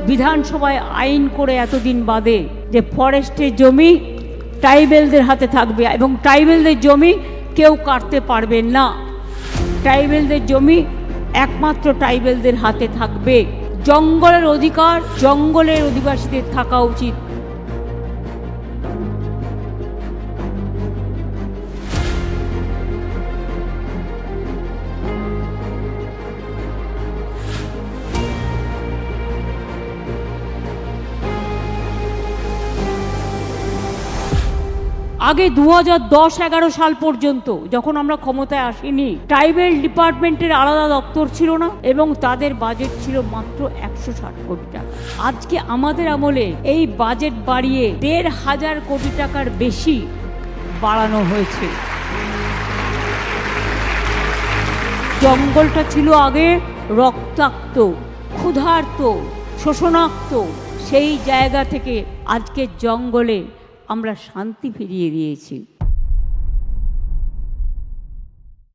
বিধানসভায় আইন করে এতদিন বাদে যে ফরেস্টের জমি ট্রাইবেলদের হাতে থাকবে এবং ট্রাইবেলদের জমি কেউ কাটতে পারবেন না, ট্রাইবেলদের জমি একমাত্র ট্রাইবেলদের হাতে থাকবে। জঙ্গলের অধিকার জঙ্গলের অধিবাসীদের থাকা উচিত। আগে 2010-11 সাল পর্যন্ত যখন আমরা ক্ষমতায় আসিনি, ট্রাইবেল ডিপার্টমেন্টের আলাদা দপ্তর ছিল না এবং তাদের বাজেট ছিল মাত্র 160 কোটি টাকা। আজকে আমাদের আমলে এই বাজেট বাড়িয়ে 1,500 কোটি টাকার বেশি বাড়ানো হয়েছে। জঙ্গলটা ছিল আগে রক্তাক্ত, ক্ষুধার্ত, শোষণাক্ত। সেই জায়গা থেকে আজকে জঙ্গলে আমরা শান্তি ফিরিয়ে দিয়েছি।